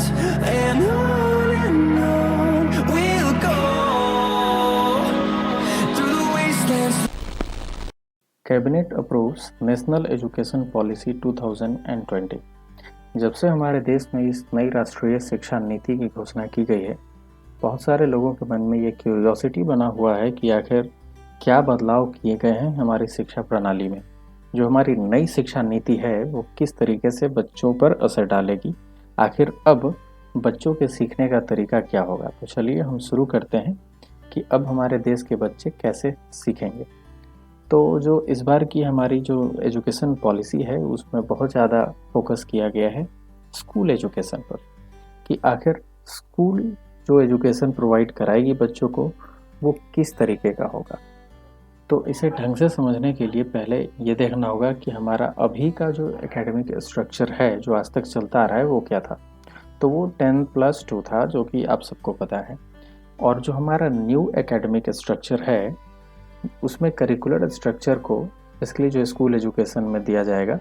and on we'll go through the wastelands. Cabinet approves national education policy 2020। जब से हमारे देश में इस नई राष्ट्रीय शिक्षा नीति की घोषणा की गई है, बहुत सारे लोगों के मन में ये क्यूरियोसिटी बना हुआ है कि आखिर क्या बदलाव किए गए हैं हमारी शिक्षा प्रणाली में। जो हमारी नई शिक्षा नीति है वो किस तरीके से बच्चों पर असर डालेगी, आखिर अब बच्चों के सीखने का तरीका क्या होगा। तो चलिए हम शुरू करते हैं कि अब हमारे देश के बच्चे कैसे सीखेंगे। तो जो इस बार की हमारी जो एजुकेशन पॉलिसी है उसमें बहुत ज़्यादा फोकस किया गया है स्कूल एजुकेशन पर, कि आखिर स्कूल जो एजुकेशन प्रोवाइड कराएगी बच्चों को वो किस तरीके का होगा। तो इसे ढंग से समझने के लिए पहले ये देखना होगा कि हमारा अभी का जो एकेडमिक स्ट्रक्चर है जो आज तक चलता आ रहा है वो क्या था। तो वो 10+2 था, जो कि आप सबको पता है। और जो हमारा न्यू एकेडमिक स्ट्रक्चर है उसमें करिकुलर स्ट्रक्चर को इसके लिए जो स्कूल एजुकेशन में दिया जाएगा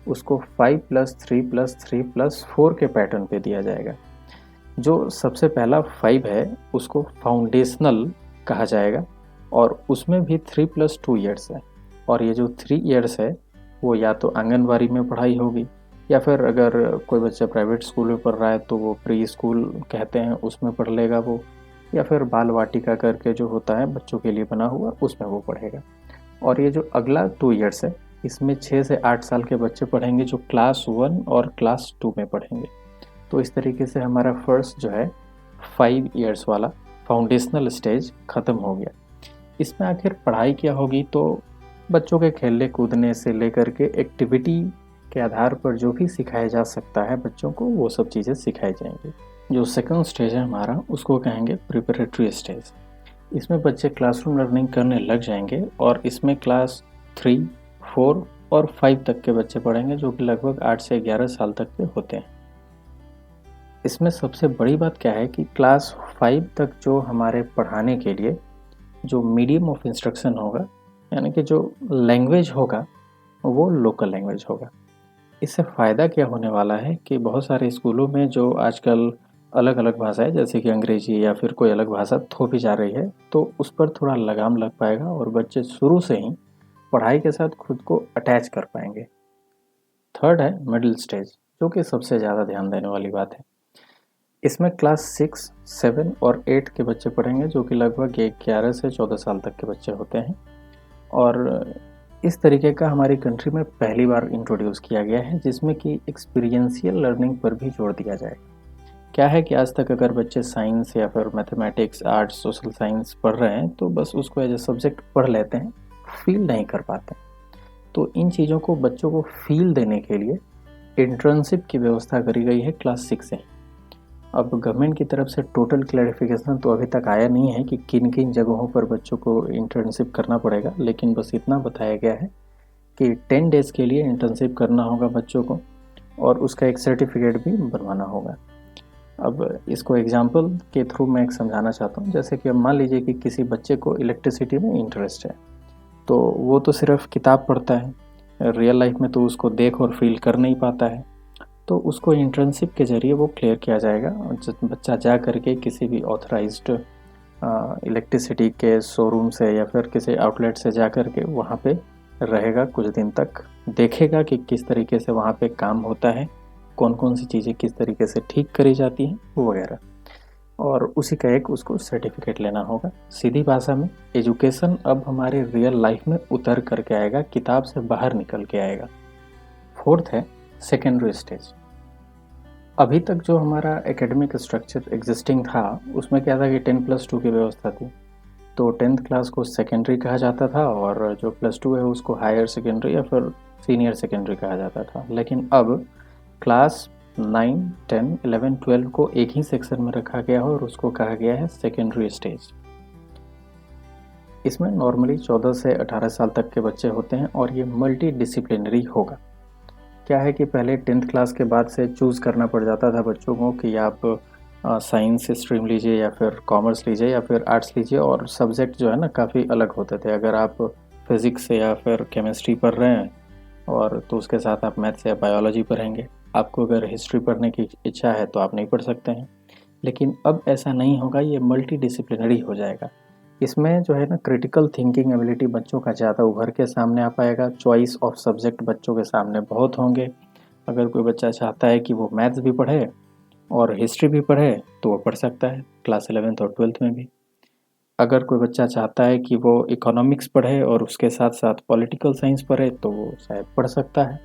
उसको 5+3+3+4 के पैटर्न पे दिया जाएगा। जो सबसे पहला 5 है उसको फाउंडेशनल कहा जाएगा और उसमें भी 3+2 ईयर्स है। और ये जो 3 ईयर्स है वो या तो आंगनबाड़ी में पढ़ाई होगी या फिर अगर कोई बच्चा प्राइवेट स्कूल में पढ़ रहा है तो वो प्री स्कूल कहते हैं उसमें पढ़ लेगा वो, या फिर बाल वाटिका करके जो होता है बच्चों के लिए बना हुआ उसमें वो पढ़ेगा। और ये जो अगला 2 ईयर्स है इसमें 6 से 8 साल के बच्चे पढ़ेंगे जो क्लास 1 और क्लास 2 में पढ़ेंगे। तो इस तरीके से हमारा फर्स्ट जो है 5 ईयर्स वाला फाउंडेशनल स्टेज ख़त्म हो गया। इसमें आखिर पढ़ाई क्या होगी, तो बच्चों के खेलने कूदने से लेकर के एक्टिविटी के आधार पर जो भी सिखाया जा सकता है बच्चों को वो सब चीज़ें सिखाई जाएंगी। जो सेकंड स्टेज है हमारा उसको कहेंगे प्रिपरेटरी स्टेज। इसमें बच्चे क्लासरूम लर्निंग करने लग जाएंगे और इसमें क्लास 3, 4 और 5 तक के बच्चे पढ़ेंगे जो कि लगभग 8 से 11 साल तक के होते हैं। इसमें सबसे बड़ी बात क्या है कि क्लास 5 तक जो हमारे पढ़ाने के लिए जो मीडियम ऑफ इंस्ट्रक्शन होगा, यानी कि जो लैंग्वेज होगा वो लोकल लैंग्वेज होगा। इससे फ़ायदा क्या होने वाला है कि बहुत सारे स्कूलों में जो आजकल अलग अलग भाषाएं जैसे कि अंग्रेजी या फिर कोई अलग भाषा थोपी जा रही है तो उस पर थोड़ा लगाम लग पाएगा और बच्चे शुरू से ही पढ़ाई के साथ खुद को अटैच कर पाएंगे। थर्ड है मिडिल स्टेज, जो कि सबसे ज़्यादा ध्यान देने वाली बात है। इसमें क्लास 6, 7 और 8 के बच्चे पढ़ेंगे जो कि लगभग 11 से 14 साल तक के बच्चे होते हैं। और इस तरीके का हमारी कंट्री में पहली बार इंट्रोड्यूस किया गया है जिसमें कि एक्सपीरियंशियल लर्निंग पर भी जोर दिया जाए। क्या है कि आज तक अगर बच्चे साइंस या फिर मैथमेटिक्स, आर्ट्स, सोशल साइंस पढ़ रहे हैं तो बस उसको एज ए सब्जेक्ट पढ़ लेते हैं, फील नहीं कर पाते। तो इन चीज़ों को बच्चों को फील देने के लिए इंटर्नशिप की व्यवस्था करी गई है क्लास 6 से। अब गवर्नमेंट की तरफ से टोटल क्लैरिफिकेशन तो अभी तक आया नहीं है कि किन किन जगहों पर बच्चों को इंटर्नशिप करना पड़ेगा, लेकिन बस इतना बताया गया है कि 10 डेज़ के लिए इंटर्नशिप करना होगा बच्चों को और उसका एक सर्टिफिकेट भी बनवाना होगा। अब इसको एग्जाम्पल के थ्रू मैं एक समझाना चाहता हूँ। जैसे कि अब मान लीजिए कि किसी बच्चे को इलेक्ट्रिसिटी में इंटरेस्ट है, तो वो तो सिर्फ किताब पढ़ता है, रियल लाइफ में तो उसको देख और फील कर नहीं पाता है। तो उसको इंटर्नशिप के ज़रिए वो क्लियर किया जाएगा। बच्चा जा करके किसी भी ऑथराइज्ड इलेक्ट्रिसिटी के शोरूम से या फिर किसी आउटलेट से जा कर के वहाँ पे रहेगा कुछ दिन तक, देखेगा कि किस तरीके से वहाँ पे काम होता है, कौन कौन सी चीज़ें किस तरीके से ठीक करी जाती हैं वगैरह, और उसी का एक उसको सर्टिफिकेट लेना होगा। सीधी भाषा में एजुकेशन अब हमारे रियल लाइफ में उतर करके आएगा, किताब से बाहर निकल के आएगा। फोर्थ है सेकेंडरी स्टेज। अभी तक जो हमारा एकेडमिक स्ट्रक्चर एग्जिस्टिंग था उसमें क्या था कि 10+2 की व्यवस्था थी। तो 10th क्लास को सेकेंडरी कहा जाता था और जो +2 है उसको हायर सेकेंडरी या फिर सीनियर सेकेंडरी कहा जाता था। लेकिन अब क्लास 9, 10, 11, 12 को एक ही सेक्शन में रखा गया है और उसको कहा गया है सेकेंडरी स्टेज। इसमें नॉर्मली 14 से 18 साल तक के बच्चे होते हैं और ये मल्टी डिसिप्लिनरी होगा। क्या है कि पहले 10th क्लास के बाद से चूज़ करना पड़ जाता था बच्चों को कि आप साइंस स्ट्रीम लीजिए या फिर कॉमर्स लीजिए या फिर आर्ट्स लीजिए, और सब्जेक्ट जो है ना काफ़ी अलग होते थे। अगर आप फिज़िक्स से या फिर केमिस्ट्री पढ़ रहे हैं और तो उसके साथ आप मैथ्स या बायोलॉजी पढ़ेंगे, आपको अगर हिस्ट्री पढ़ने की इच्छा है तो आप नहीं पढ़ सकते हैं। लेकिन अब ऐसा नहीं होगा, ये मल्टी डिसिप्लिनरी हो जाएगा। इसमें जो है ना क्रिटिकल थिंकिंग एबिलिटी बच्चों का ज़्यादा उभर के सामने आ पाएगा। चॉइस ऑफ सब्जेक्ट बच्चों के सामने बहुत होंगे। अगर कोई बच्चा चाहता है कि वो मैथ्स भी पढ़े और हिस्ट्री भी पढ़े तो वो पढ़ सकता है, क्लास 11th और 12th में भी। अगर कोई बच्चा चाहता है कि वो इकोनॉमिक्स पढ़े और उसके साथ साथ पॉलिटिकल साइंस पढ़े तो वो शायद पढ़ सकता है।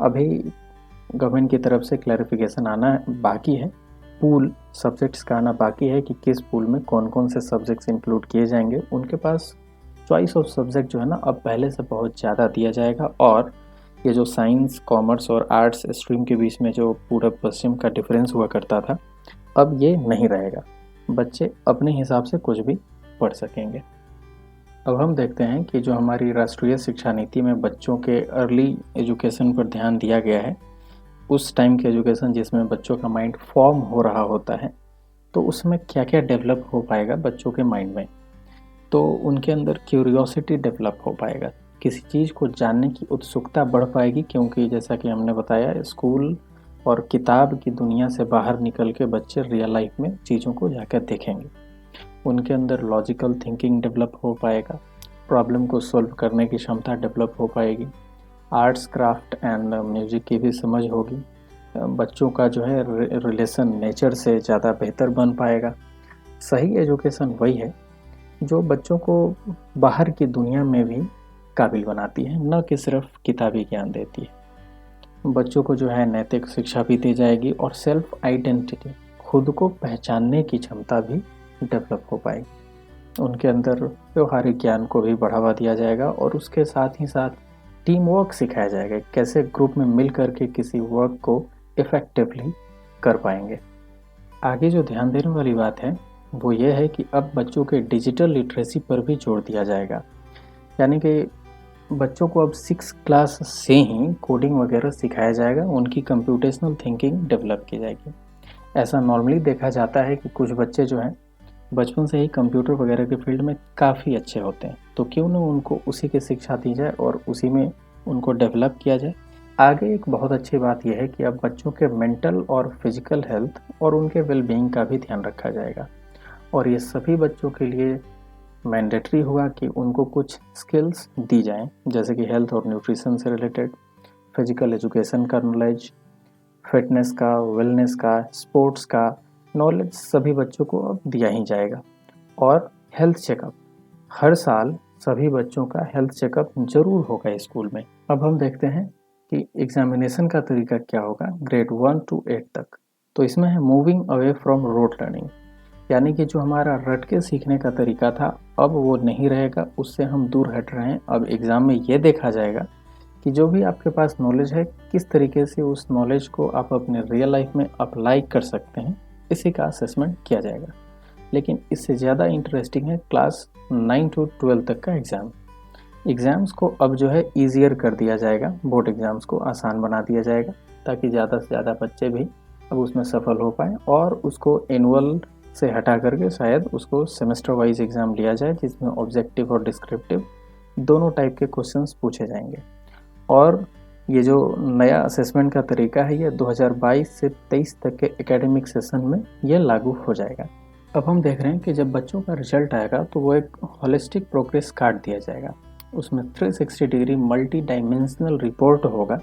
अभी गवर्नमेंट की तरफ से क्लैरिफिकेशन आना बाकी है, पूल सब्जेक्ट्स का आना बाकी है कि किस पूल में कौन कौन से सब्जेक्ट्स इंक्लूड किए जाएंगे। उनके पास चॉइस ऑफ सब्जेक्ट जो है ना अब पहले से बहुत ज़्यादा दिया जाएगा। और ये जो साइंस, कॉमर्स और आर्ट्स स्ट्रीम के बीच में जो पूरब पश्चिम का डिफरेंस हुआ करता था, अब ये नहीं रहेगा। बच्चे अपने हिसाब से कुछ भी पढ़ सकेंगे। अब हम देखते हैं कि जो हमारी राष्ट्रीय शिक्षा नीति में बच्चों के अर्ली एजुकेशन पर ध्यान दिया गया है, उस टाइम की एजुकेशन जिसमें बच्चों का माइंड फॉर्म हो रहा होता है, तो उसमें क्या क्या डेवलप हो पाएगा बच्चों के माइंड में। तो उनके अंदर क्यूरियोसिटी डेवलप हो पाएगा, किसी चीज़ को जानने की उत्सुकता बढ़ पाएगी, क्योंकि जैसा कि हमने बताया स्कूल और किताब की दुनिया से बाहर निकल के बच्चे रियल लाइफ में चीज़ों को जाकर देखेंगे। उनके अंदर लॉजिकल थिंकिंग डेवलप हो पाएगा, प्रॉब्लम को सॉल्व करने की क्षमता डेवलप हो पाएगी, आर्ट्स, क्राफ्ट एंड म्यूज़िक की भी समझ होगी। बच्चों का जो है रिलेशन नेचर से ज़्यादा बेहतर बन पाएगा। सही एजुकेशन वही है जो बच्चों को बाहर की दुनिया में भी काबिल बनाती है, न कि सिर्फ किताबी ज्ञान देती है। बच्चों को जो है नैतिक शिक्षा भी दी जाएगी और सेल्फ आइडेंटिटी, खुद को पहचानने की क्षमता भी डेवलप हो पाएगी। उनके अंदर व्यवहारिक ज्ञान को भी बढ़ावा दिया जाएगा और उसके साथ ही साथ टीम वर्क सिखाया जाएगा, कैसे ग्रुप में मिल करके किसी वर्क को इफ़ेक्टिवली कर पाएंगे। आगे जो ध्यान देने वाली बात है वो ये है कि अब बच्चों के डिजिटल लिटरेसी पर भी जोर दिया जाएगा। यानी कि बच्चों को अब 6 क्लास से ही कोडिंग वगैरह सिखाया जाएगा, उनकी कंप्यूटेशनल थिंकिंग डेवलप की जाएगी। ऐसा नॉर्मली देखा जाता है कि कुछ बच्चे जो हैं बचपन से ही कंप्यूटर वगैरह के फील्ड में काफ़ी अच्छे होते हैं, तो क्यों ना उनको उसी की शिक्षा दी जाए और उसी में उनको डेवलप किया जाए। आगे एक बहुत अच्छी बात यह है कि अब बच्चों के मेंटल और फिजिकल हेल्थ और उनके वेलबींग का भी ध्यान रखा जाएगा, और ये सभी बच्चों के लिए मैंडेटरी हुआ कि उनको कुछ स्किल्स दी जाएं, जैसे कि हेल्थ और न्यूट्रिशन से रिलेटेड, फिजिकल एजुकेशन का नॉलेज, फिटनेस का, वेलनेस का, स्पोर्ट्स का नॉलेज सभी बच्चों को अब दिया ही जाएगा। और हेल्थ चेकअप, हर साल सभी बच्चों का हेल्थ चेकअप जरूर होगा स्कूल में। अब हम देखते हैं कि एग्जामिनेशन का तरीका क्या होगा ग्रेड 1 to 8 तक। तो इसमें है moving away from road learning, यानी कि जो हमारा रट के सीखने का तरीका था अब वो नहीं रहेगा, उससे हम दूर हट रहे हैं। अब एग्ज़ाम में ये देखा जाएगा कि जो भी आपके पास नॉलेज है किस तरीके से उस नॉलेज को आप अपने रियल लाइफ में अप्लाई कर सकते हैं, इसी का असेसमेंट किया जाएगा। लेकिन इससे ज़्यादा इंटरेस्टिंग है क्लास 9 to 12 तक का एग्ज़ाम। एग्ज़ाम्स को अब जो है ईजियर कर दिया जाएगा, बोर्ड एग्ज़ाम्स को आसान बना दिया जाएगा, ताकि ज़्यादा से ज़्यादा बच्चे भी अब उसमें सफल हो पाएँ और उसको एनुअल से हटा करके शायद उसको सेमेस्टर वाइज एग्ज़ाम लिया जाए, जिसमें ऑब्जेक्टिव और डिस्क्रिप्टिव दोनों टाइप के क्वेश्चंस पूछे जाएंगे। और ये जो नया असेसमेंट का तरीका है ये 2022 से 23 तक के एकेडमिक सेशन में ये लागू हो जाएगा। अब हम देख रहे हैं कि जब बच्चों का रिजल्ट आएगा तो वो एक होलिस्टिक प्रोग्रेस कार्ड दिया जाएगा, उसमें 360 डिग्री मल्टी डायमेंशनल रिपोर्ट होगा।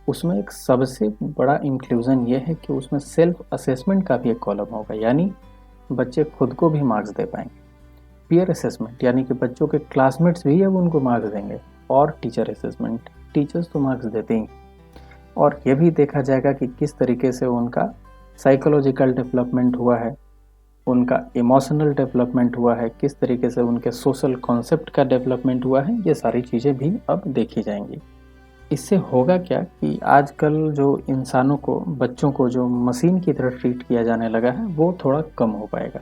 उसमें एक सबसे बड़ा इंक्लूजन ये है कि उसमें सेल्फ असेसमेंट का भी एक कॉलम होगा, यानी बच्चे खुद को भी मार्क्स दे पाएंगे। पीयर असेसमेंट, यानी कि बच्चों के क्लासमेट्स भी अब उनको मार्क्स देंगे। और टीचर असेसमेंट, टीचर्स तो मार्क्स देते ही। और ये भी देखा जाएगा कि किस तरीके से उनका साइकोलॉजिकल डेवलपमेंट हुआ है, उनका इमोशनल डेवलपमेंट हुआ है, किस तरीके से उनके सोशल कॉन्सेप्ट का डेवलपमेंट हुआ है, ये सारी चीज़ें भी अब देखी जाएंगी। इससे होगा क्या कि आजकल जो इंसानों को, बच्चों को जो मशीन की तरह ट्रीट किया जाने लगा है वो थोड़ा कम हो पाएगा।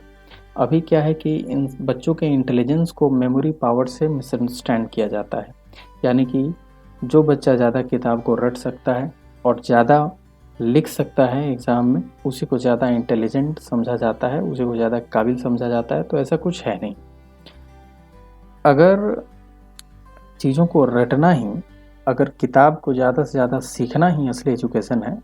अभी क्या है कि इन बच्चों के इंटेलिजेंस को मेमोरी पावर से मिसअंडरस्टैंड किया जाता है, यानी कि जो बच्चा ज़्यादा किताब को रट सकता है और ज़्यादा लिख सकता है एग्ज़ाम में, उसी को ज़्यादा इंटेलिजेंट समझा जाता है, उसी को ज़्यादा काबिल समझा जाता है। तो ऐसा कुछ है नहीं। अगर चीज़ों को रटना ही, अगर किताब को ज़्यादा से ज़्यादा सीखना ही असली एजुकेशन है,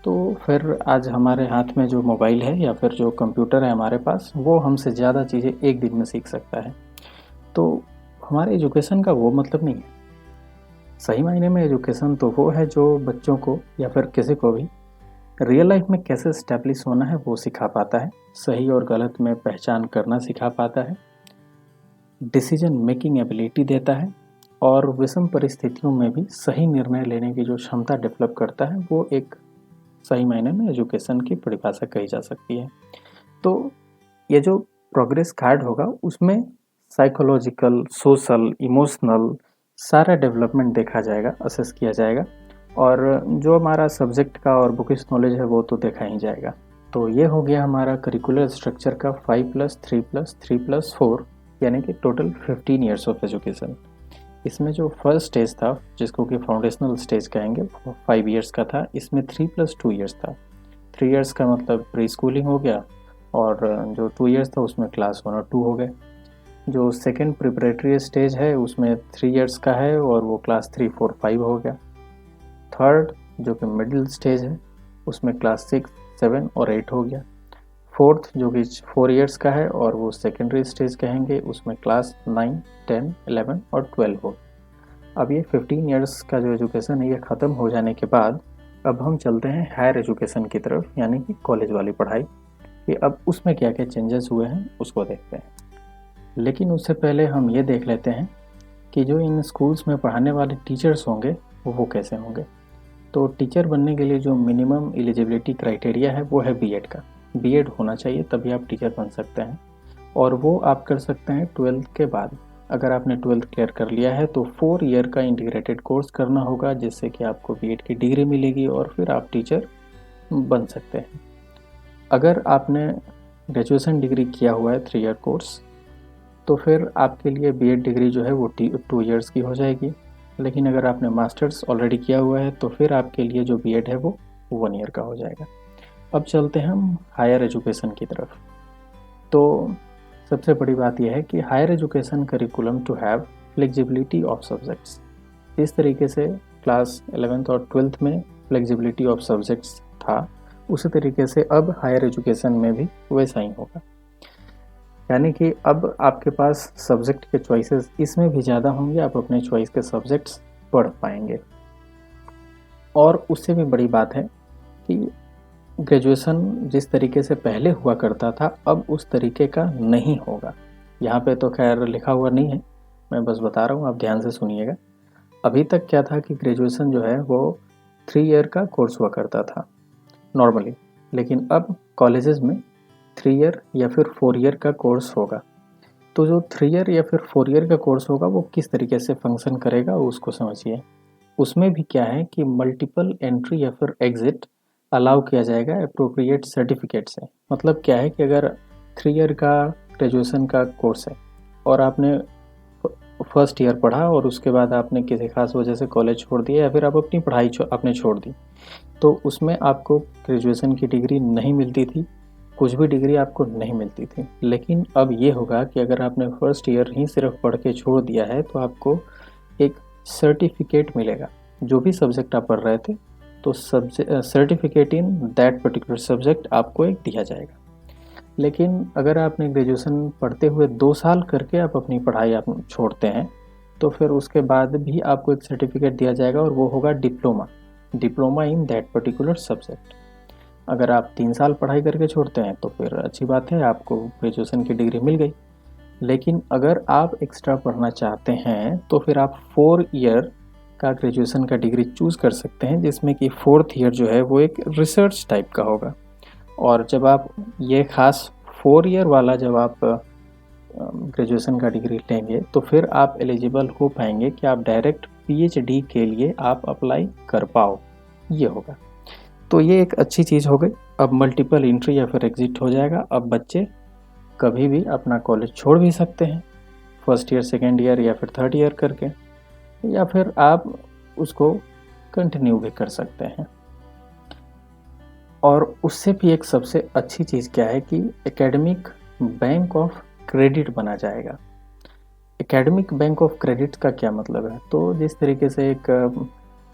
तो फिर आज हमारे हाथ में जो मोबाइल है या फिर जो कंप्यूटर है हमारे पास, वो हमसे ज़्यादा चीज़ें एक दिन में सीख सकता है। तो हमारे एजुकेशन का वो मतलब नहीं है। सही मायने में एजुकेशन तो वो है जो बच्चों को या फिर किसी को भी रियल लाइफ में कैसे स्टैब्लिश होना है वो सिखा पाता है, सही और गलत में पहचान करना सिखा पाता है, डिसीजन मेकिंग एबिलिटी देता है और विषम परिस्थितियों में भी सही निर्णय लेने की जो क्षमता डेवलप करता है, वो एक सही मायने में एजुकेशन की परिभाषा कही जा सकती है। तो ये जो प्रोग्रेस कार्ड होगा उसमें साइकोलॉजिकल, सोशल, इमोशनल सारा डेवलपमेंट देखा जाएगा, असेस किया जाएगा और जो हमारा सब्जेक्ट का और बुकिश नॉलेज है वो तो देखा ही जाएगा। तो ये हो गया हमारा करिकुलर स्ट्रक्चर का 5+3+3+4 यानी कि टोटल 15 ईयर्स ऑफ एजुकेशन। इसमें जो फर्स्ट स्टेज था जिसको कि फाउंडेशनल स्टेज कहेंगे वो 5 ईयर्स का था। इसमें 3+2 ईयर्स था। 3 ईयर्स का मतलब प्री स्कूलिंग हो गया और जो 2 ईयर्स था उसमें क्लास 1 और 2 हो गए। जो सेकेंड प्रिपरेटरी स्टेज है उसमें 3 ईयर्स का है और वो क्लास 3, 4, 5 हो गया। थर्ड जो कि मिडिल स्टेज है उसमें क्लास 6, 7 और 8 हो गया। फोर्थ जो कि 4 ईयर्स का है और वो सेकेंडरी स्टेज कहेंगे, उसमें क्लास 9, 10, 11 और 12 हो। अब ये 15 ईयर्स का जो एजुकेशन है ये ख़त्म हो जाने के बाद अब हम चलते हैं हायर एजुकेशन की तरफ यानी कि कॉलेज वाली पढ़ाई कि अब उसमें क्या क्या चेंजेस हुए हैं उसको देखते हैं। लेकिन उससे पहले हम ये देख लेते हैं कि जो इन स्कूल्स में पढ़ाने वाले टीचर्स होंगे वो कैसे होंगे। तो टीचर बनने के लिए जो मिनिमम एलिजिबिलिटी क्राइटेरिया है वो है बीएड का। बीएड होना चाहिए तभी आप टीचर बन सकते हैं और वो आप कर सकते हैं 12th के बाद। अगर आपने 12th क्लियर कर लिया है तो 4 ईयर का इंटीग्रेटेड कोर्स करना होगा जिससे कि आपको बीएड की डिग्री मिलेगी और फिर आप टीचर बन सकते हैं। अगर आपने ग्रेजुएशन डिग्री किया हुआ है 3 ईयर कोर्स तो फिर आपके लिए बीएड डिग्री जो है वो 2 ईयर्स की हो जाएगी। लेकिन अगर आपने मास्टर्स ऑलरेडी किया हुआ है तो फिर आपके लिए जो बीएड है वो 1 ईयर का हो जाएगा। अब चलते हैं हम हायर एजुकेशन की तरफ। तो सबसे बड़ी बात यह है कि higher education curriculum to have flexibility of subjects. इस तरीके से क्लास 11th और 12th में फ्लेक्सिबिलिटी ऑफ सब्जेक्ट्स था, उसी तरीके से अब हायर एजुकेशन में भी वैसा ही होगा। यानी कि अब आपके पास सब्जेक्ट के चॉइसेस इसमें भी ज़्यादा होंगे, आप अपने चॉइस के सब्जेक्ट्स पढ़ पाएंगे। और उससे भी बड़ी बात है कि ग्रेजुएशन जिस तरीके से पहले हुआ करता था अब उस तरीके का नहीं होगा। यहाँ पे तो खैर लिखा हुआ नहीं है, मैं बस बता रहा हूँ, आप ध्यान से सुनिएगा। अभी तक क्या था कि ग्रेजुएशन जो है वो 3 ईयर का कोर्स हुआ करता था नॉर्मली, लेकिन अब कॉलेजेस में 3 ईयर या फिर 4 ईयर का कोर्स होगा। तो जो 3 ईयर या फिर 4 ईयर का कोर्स होगा वो किस तरीके से फंक्शन करेगा उसको समझिए। उसमें भी क्या है कि मल्टीपल एंट्री या फिर एग्जिट अलाउ किया जाएगा अप्रोप्रिएट सर्टिफिकेट से। मतलब क्या है कि अगर 3 ईयर का ग्रेजुएशन का कोर्स है और आपने फर्स्ट ईयर पढ़ा और उसके बाद आपने किसी खास वजह से कॉलेज छोड़ दिया या फिर आप अपनी पढ़ाई आपने छोड़ दी, तो उसमें आपको ग्रेजुएशन की डिग्री नहीं मिलती थी, कुछ भी डिग्री आपको नहीं मिलती थी। लेकिन अब ये होगा कि अगर आपने फर्स्ट ईयर ही सिर्फ पढ़ के छोड़ दिया है तो आपको एक सर्टिफिकेट मिलेगा। जो भी सब्जेक्ट आप पढ़ रहे थे तो certificate in that particular subject आपको एक दिया जाएगा। लेकिन अगर आपने ग्रेजुएशन पढ़ते हुए 2 साल करके आप अपनी पढ़ाई आप छोड़ते हैं तो फिर उसके बाद भी आपको एक सर्टिफिकेट दिया जाएगा और वो होगा diploma in that particular subject. अगर आप 3 साल पढ़ाई करके छोड़ते हैं तो फिर अच्छी बात है, आपको ग्रेजुएशन की डिग्री मिल गई। लेकिन अगर आप एक्स्ट्रा पढ़ना चाहते हैं तो फिर आप 4 ईयर का ग्रेजुएशन का डिग्री चूज़ कर सकते हैं जिसमें कि 4th ईयर जो है वो एक रिसर्च टाइप का होगा। और जब आप ये खास 4 ईयर वाला जब आप ग्रेजुएशन का डिग्री लेंगे तो फिर आप एलिजिबल हो पाएंगे कि आप डायरेक्ट पीएचडी के लिए आप अप्लाई कर पाओ, ये होगा। तो ये एक अच्छी चीज़ हो गई। अब मल्टीपल एंट्री या फिर एग्जिट हो जाएगा। अब बच्चे कभी भी अपना कॉलेज छोड़ भी सकते हैं, फर्स्ट ईयर, सेकेंड ईयर या फिर थर्ड ईयर करके, या फिर आप उसको कंटिन्यू भी कर सकते हैं। और उससे भी एक सबसे अच्छी चीज़ क्या है कि एकेडमिक बैंक ऑफ क्रेडिट बना जाएगा। एकेडमिक बैंक ऑफ क्रेडिट का क्या मतलब है? तो जिस तरीके से एक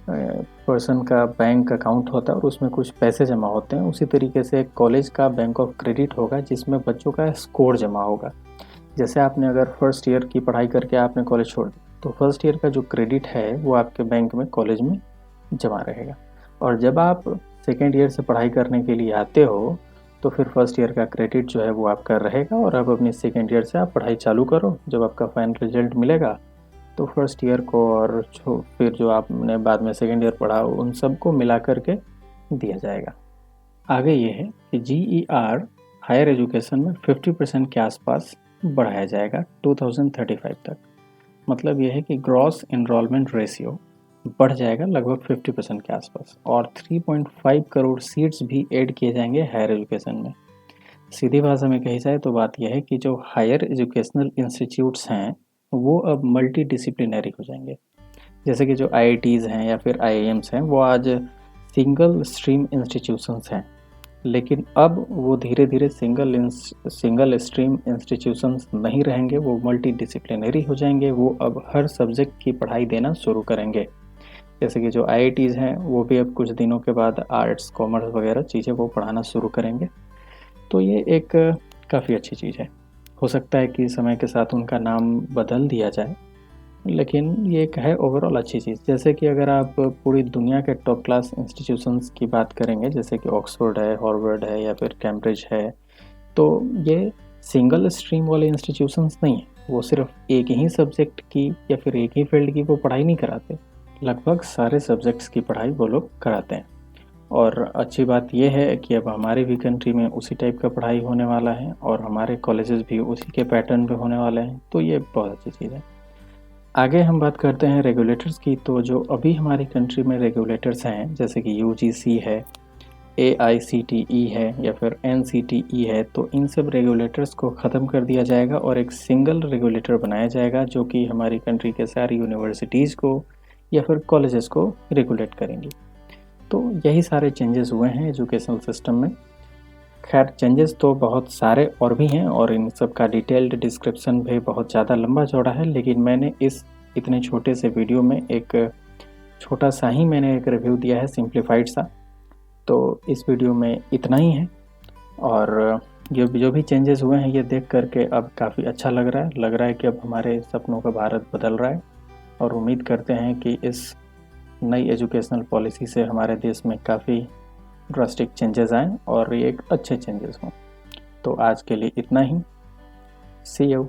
पर्सन का बैंक अकाउंट होता है और उसमें कुछ पैसे जमा होते हैं, उसी तरीके से एक कॉलेज का बैंक ऑफ क्रेडिट होगा जिसमें बच्चों का स्कोर जमा होगा। जैसे आपने अगर फर्स्ट ईयर की पढ़ाई करके आपने कॉलेज छोड़ दिया तो फर्स्ट ईयर का जो क्रेडिट है वो आपके बैंक में कॉलेज में जमा रहेगा। और जब आप सेकेंड ईयर से पढ़ाई करने के लिए आते हो तो फिर फर्स्ट ईयर का क्रेडिट जो है वो आपका रहेगा और अब अपनी सेकेंड ईयर से आप पढ़ाई चालू करो। जब आपका फाइनल रिजल्ट मिलेगा तो फर्स्ट ईयर को और फिर जो आपने बाद में सेकेंड ईयर पढ़ा उन सबको मिला करके दिया जाएगा। आगे ये है कि GER हायर एजुकेशन में 50% के आसपास बढ़ाया जाएगा 2035 तक। मतलब ये है कि ग्रॉस एनरोलमेंट रेशियो बढ़ जाएगा लगभग 50% के आसपास और 3.5 करोड़ सीट्स भी ऐड किए जाएंगे हायर एजुकेशन में। सीधी भाषा में कही जाए तो बात यह है कि जो हायर एजुकेशनल इंस्टीट्यूट्स हैं वो अब मल्टी डिसिप्लिनरी हो जाएंगे। जैसे कि जो IITs हैं या फिर IIMs हैं वो आज सिंगल स्ट्रीम इंस्टीट्यूशंस हैं, लेकिन अब वो धीरे धीरे सिंगल स्ट्रीम इंस्टीट्यूशंस नहीं रहेंगे, वो मल्टी डिसिप्लिनरी हो जाएंगे। वो अब हर सब्जेक्ट की पढ़ाई देना शुरू करेंगे। जैसे कि जो IITs हैं वो भी अब कुछ दिनों के बाद आर्ट्स कॉमर्स वगैरह चीज़ें वो पढ़ाना शुरू करेंगे। तो ये एक काफ़ी अच्छी चीज़ है। हो सकता है कि समय के साथ उनका नाम बदल दिया जाए, लेकिन ये एक है ओवरऑल अच्छी चीज़। जैसे कि अगर आप पूरी दुनिया के टॉप क्लास इंस्टीट्यूशंस की बात करेंगे जैसे कि ऑक्सफोर्ड है, हार्वर्ड है या फिर कैम्ब्रिज है, तो ये सिंगल स्ट्रीम वाले इंस्टीट्यूशंस नहीं हैं। वो सिर्फ एक ही सब्जेक्ट की या फिर एक ही फील्ड की वो पढ़ाई नहीं कराते, लगभग सारे सब्जेक्ट्स की पढ़ाई वो लोग कराते हैं। और अच्छी बात यह है कि अब हमारी भी कंट्री में उसी टाइप का पढ़ाई होने वाला है और हमारे कॉलेजेस भी उसी के पैटर्न पे होने वाले हैं, तो ये बहुत अच्छी चीज़ है। आगे हम बात करते हैं रेगुलेटर्स की। तो जो अभी हमारी कंट्री में रेगुलेटर्स हैं जैसे कि UGC है, AICTE है या फिर NCTE है, तो इन सब रेगुलेटर्स को ख़त्म कर दिया जाएगा और एक सिंगल रेगुलेटर बनाया जाएगा जो कि हमारी कंट्री के सारी यूनिवर्सिटीज़ को या फिर कॉलेजेस को रेगुलेट करेंगी। तो यही सारे चेंजेस हुए हैं एजुकेशनल सिस्टम में। खैर चेंजेस तो बहुत सारे और भी हैं और इन सब का डिटेल्ड डिस्क्रिप्शन भी बहुत ज़्यादा लंबा चौड़ा है, लेकिन मैंने इस इतने छोटे से वीडियो में एक छोटा सा ही मैंने एक रिव्यू दिया है, सिंप्लीफाइड सा। तो इस वीडियो में इतना ही है और जो भी चेंजेस हुए हैं ये देख करके अब काफ़ी अच्छा लग रहा है कि अब हमारे सपनों का भारत बदल रहा है और उम्मीद करते हैं कि इस नई एजुकेशनल पॉलिसी से हमारे देश में काफ़ी ड्रास्टिक चेंजेस आएँ और ये एक अच्छे चेंजेस हों। तो आज के लिए इतना ही। सी यू।